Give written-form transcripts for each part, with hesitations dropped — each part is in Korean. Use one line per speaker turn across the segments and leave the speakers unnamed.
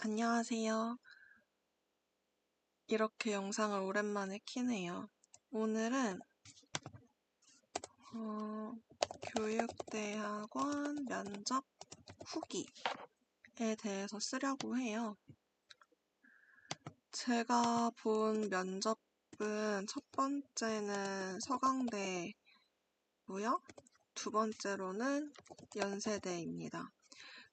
안녕하세요. 이렇게 영상을 오랜만에 켜네요. 오늘은 교육대학원 면접 후기에 대해서 쓰려고 해요. 제가 본 면접은 첫 번째는 서강대고요. 두 번째로는 연세대입니다.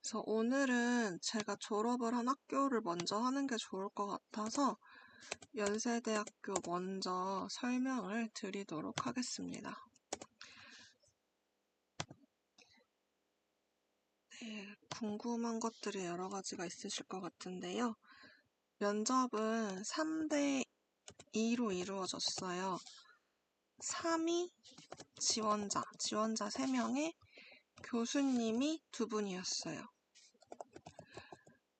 그래서 오늘은 제가 졸업을 한 학교를 먼저 하는 게 좋을 것 같아서 연세대학교 먼저 설명을 드리도록 하겠습니다. 네, 궁금한 것들이 여러 가지가 있으실 것 같은데요. 면접은 3대 2로 이루어졌어요. 3위 지원자 3명에 교수님이 2분이었어요.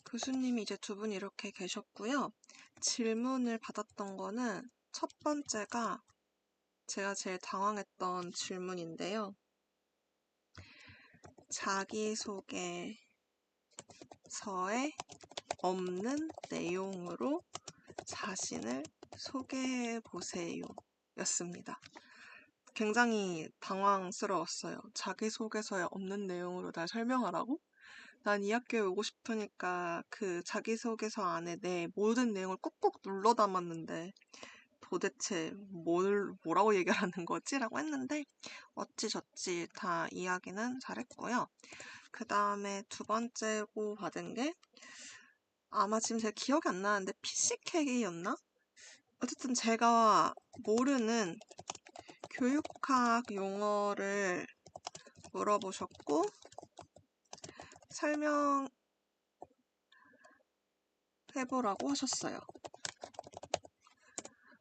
교수님이 이제 2분이 이렇게 계셨고요. 질문을 받았던 거는 첫 번째가 제가 제일 당황했던 질문인데요. 자기소개서에 없는 내용으로 자신을 소개해보세요 였습니다. 굉장히 당황스러웠어요. 자기소개서에 없는 내용으로 날 설명하라고? 난 이 학교에 오고 싶으니까 그 자기소개서 안에 내 모든 내용을 꾹꾹 눌러 담았는데 도대체 뭐라고 얘기하는 거지? 라고 했는데 어찌저찌 다 이야기는 잘했고요. 그 다음에 두 번째로 받은 게 아마 지금 제가 기억이 안 나는데 PC캐기였나? 어쨌든 제가 모르는 교육학 용어를 물어보셨고 설명해보라고 하셨어요.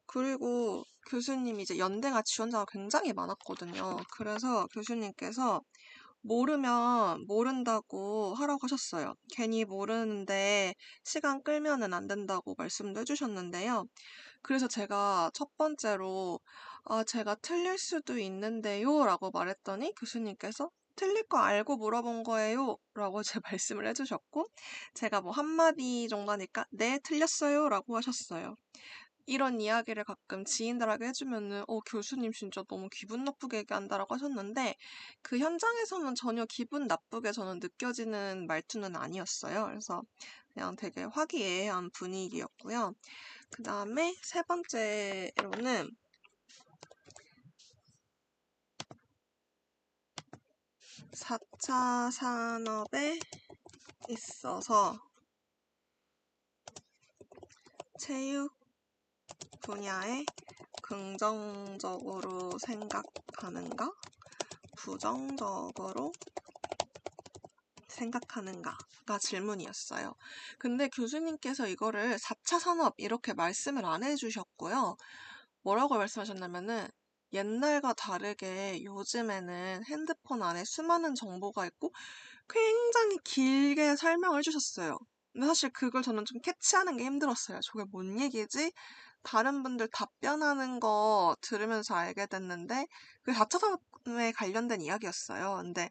그리고 교수님이 이제 연대가 지원자가 굉장히 많았거든요. 그래서 교수님께서 모르면 모른다고 하라고 하셨어요. 괜히 모르는데 시간 끌면은 안 된다고 말씀도 해주셨는데요. 그래서 제가 첫 번째로 제가 틀릴 수도 있는데요 라고 말했더니 교수님께서 틀릴 거 알고 물어본 거예요 라고 제 말씀을 해주셨고 제가 뭐 한마디 정도 하니까 네 틀렸어요 라고 하셨어요. 이런 이야기를 가끔 지인들에게 해주면은 교수님 진짜 너무 기분 나쁘게 얘기한다라고 하셨는데 그 현장에서는 전혀 기분 나쁘게 저는 느껴지는 말투는 아니었어요. 그래서 그냥 되게 화기애애한 분위기였고요. 그 다음에 세 번째로는 4차 산업에 있어서 체육 분야에 긍정적으로 생각하는가? 부정적으로 생각하는가가 질문이었어요. 근데 교수님께서 이거를 4차 산업 이렇게 말씀을 안 해주셨고요. 뭐라고 말씀하셨냐면은 옛날과 다르게 요즘에는 핸드폰 안에 수많은 정보가 있고 굉장히 길게 설명을 해주셨어요. 근데 사실 그걸 저는 좀 캐치하는 게 힘들었어요. 저게 뭔 얘기지? 다른 분들 답변하는 거 들으면서 알게 됐는데 그게 4차 산업에 관련된 이야기였어요. 근데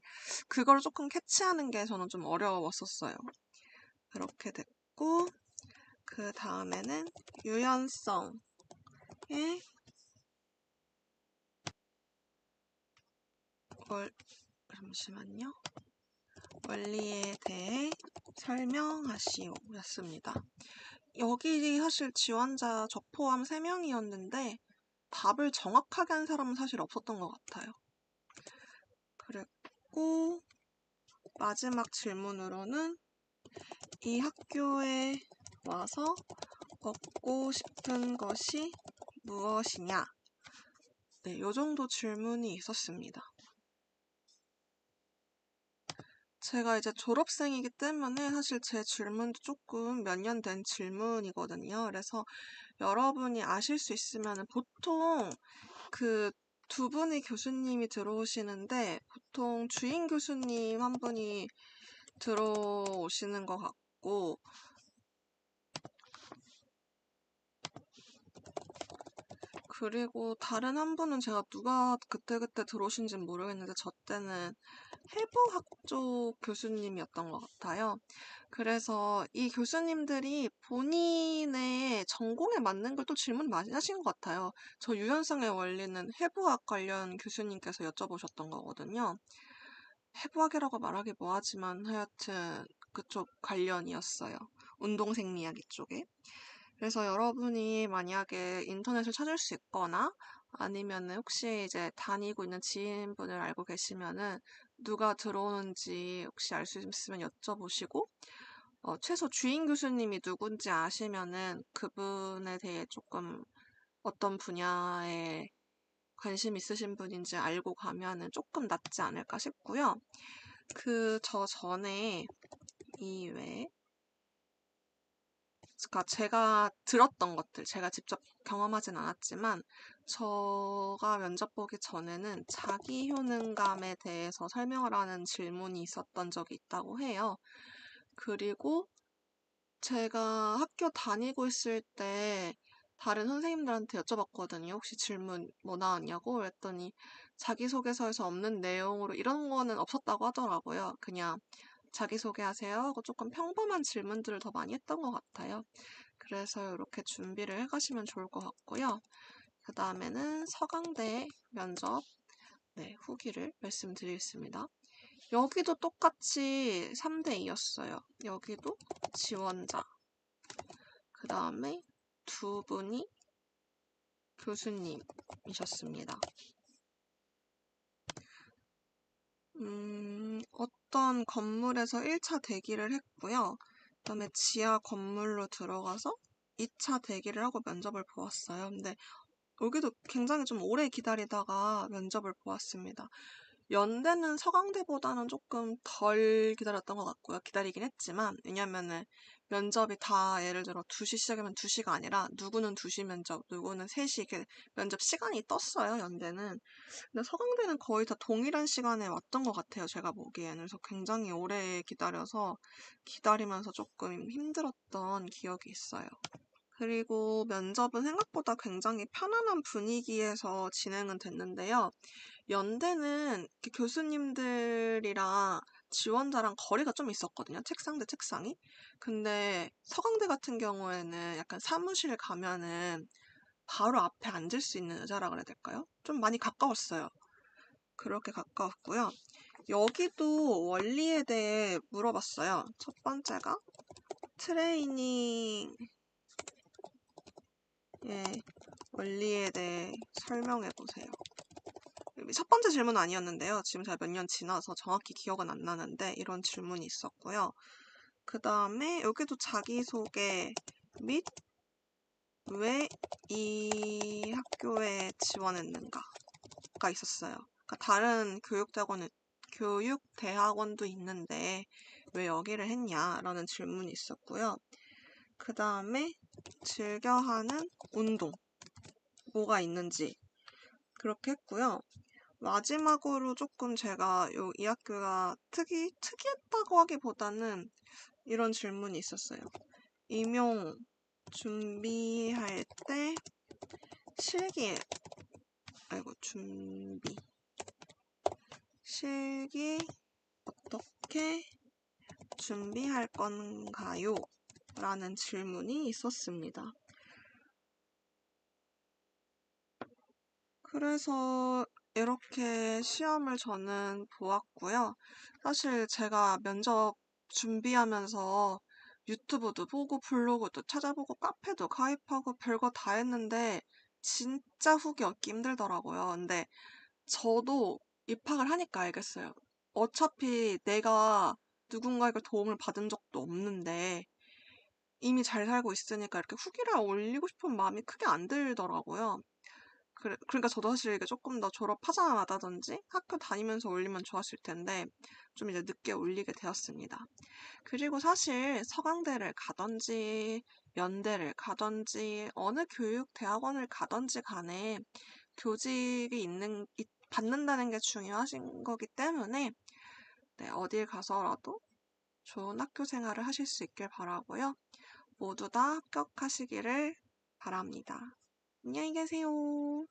그걸 조금 캐치하는 게 저는 좀 어려웠었어요. 그렇게 됐고 그 다음에는 유연성에 잠시만요. 원리에 대해 설명하시오 였습니다. 여기 사실 지원자 저 포함 3명이었는데 답을 정확하게 한 사람은 사실 없었던 것 같아요. 그랬고 마지막 질문으로는 이 학교에 와서 얻고 싶은 것이 무엇이냐? 네, 요 정도 질문이 있었습니다. 제가 이제 졸업생이기 때문에 사실 제 질문도 조금 몇 년 된 질문이거든요. 그래서 여러분이 아실 수 있으면 보통 그 두 분의 교수님이 들어오시는데 보통 주임 교수님 한 분이 들어오시는 것 같고 그리고 다른 한 분은 제가 누가 그때그때 들어오신지는 모르겠는데 저 때는 해부학 쪽 교수님이었던 것 같아요. 그래서 이 교수님들이 본인의 전공에 맞는 걸 또 질문 많이 하신 것 같아요. 저 유연성의 원리는 해부학 관련 교수님께서 여쭤보셨던 거거든요. 해부학이라고 말하기 뭐하지만 하여튼 그쪽 관련이었어요. 운동생리학 이쪽에. 그래서 여러분이 만약에 인터넷을 찾을 수 있거나 아니면은 혹시 이제 다니고 있는 지인분을 알고 계시면은 누가 들어오는지 혹시 알 수 있으면 여쭤보시고 최소 주인 교수님이 누군지 아시면은 그분에 대해 조금 어떤 분야에 관심 있으신 분인지 알고 가면은 조금 낫지 않을까 싶고요. 저 전에 이 외에 그러니까 제가 들었던 것들, 제가 직접 경험하진 않았지만 제가 면접 보기 전에는 자기 효능감에 대해서 설명을 하는 질문이 있었던 적이 있다고 해요. 그리고 제가 학교 다니고 있을 때 다른 선생님들한테 여쭤봤거든요. 혹시 질문 뭐 나왔냐고 그랬더니 자기소개서에서 없는 내용으로 이런 거는 없었다고 하더라고요. 그냥 자기소개하세요 하고 조금 평범한 질문들을 더 많이 했던 것 같아요. 그래서 이렇게 준비를 해가시면 좋을 것 같고요. 그 다음에는 서강대 면접 후기를 말씀드리겠습니다. 여기도 똑같이 3대2였어요. 여기도 지원자. 그 다음에 두 분이 교수님이셨습니다. 어떤 건물에서 1차 대기를 했고요. 그 다음에 지하 건물로 들어가서 2차 대기를 하고 면접을 보았어요. 근데 여기도 굉장히 좀 오래 기다리다가 면접을 보았습니다. 연대는 서강대보다는 조금 덜 기다렸던 것 같고요. 기다리긴 했지만 왜냐면은 면접이 다 예를 들어 2시 시작이면 2시가 아니라 누구는 2시 면접, 누구는 3시 이렇게 면접 시간이 떴어요. 연대는. 근데 서강대는 거의 다 동일한 시간에 왔던 것 같아요. 제가 보기에는. 그래서 굉장히 오래 기다려서 기다리면서 조금 힘들었던 기억이 있어요. 그리고 면접은 생각보다 굉장히 편안한 분위기에서 진행은 됐는데요. 연대는 이렇게 교수님들이랑 지원자랑 거리가 좀 있었거든요. 책상 대 책상이. 근데 서강대 같은 경우에는 약간 사무실 가면은 바로 앞에 앉을 수 있는 의자라 그래야 될까요? 좀 많이 가까웠어요. 그렇게 가까웠고요. 여기도 원리에 대해 물어봤어요. 첫 번째가 트레이닝의 원리에 대해 설명해 보세요. 첫 번째 질문은 아니었는데요. 지금 제가 몇 년 지나서 정확히 기억은 안 나는데 이런 질문이 있었고요. 그 다음에 여기도 자기소개 및 왜 이 학교에 지원했는가가 있었어요. 그러니까 다른 교육대학원도 있는데 왜 여기를 했냐라는 질문이 있었고요. 그 다음에 즐겨하는 운동 뭐가 있는지 그렇게 했고요. 마지막으로 조금 제가 이 학교가 특이했다고 하기보다는 이런 질문이 있었어요. 임용 준비할 때 실기 어떻게 준비할 건가요? 라는 질문이 있었습니다. 그래서 이렇게 시험을 저는 보았고요. 사실 제가 면접 준비하면서 유튜브도 보고 블로그도 찾아보고 카페도 가입하고 별거 다 했는데 진짜 후기 얻기 힘들더라고요. 근데 저도 입학을 하니까 알겠어요. 어차피 내가 누군가에게 도움을 받은 적도 없는데 이미 잘 살고 있으니까 이렇게 후기를 올리고 싶은 마음이 크게 안 들더라고요. 그러니까 저도 사실 이게 조금 더 졸업하자마자든지 학교 다니면서 올리면 좋았을 텐데 좀 이제 늦게 올리게 되었습니다. 그리고 사실 서강대를 가든지 연대를 가든지 어느 교육대학원을 가든지 간에 교직이 받는다는 게 중요하신 거기 때문에 어딜 가서라도 좋은 학교 생활을 하실 수 있길 바라고요. 모두 다 합격하시기를 바랍니다. 안녕히 계세요.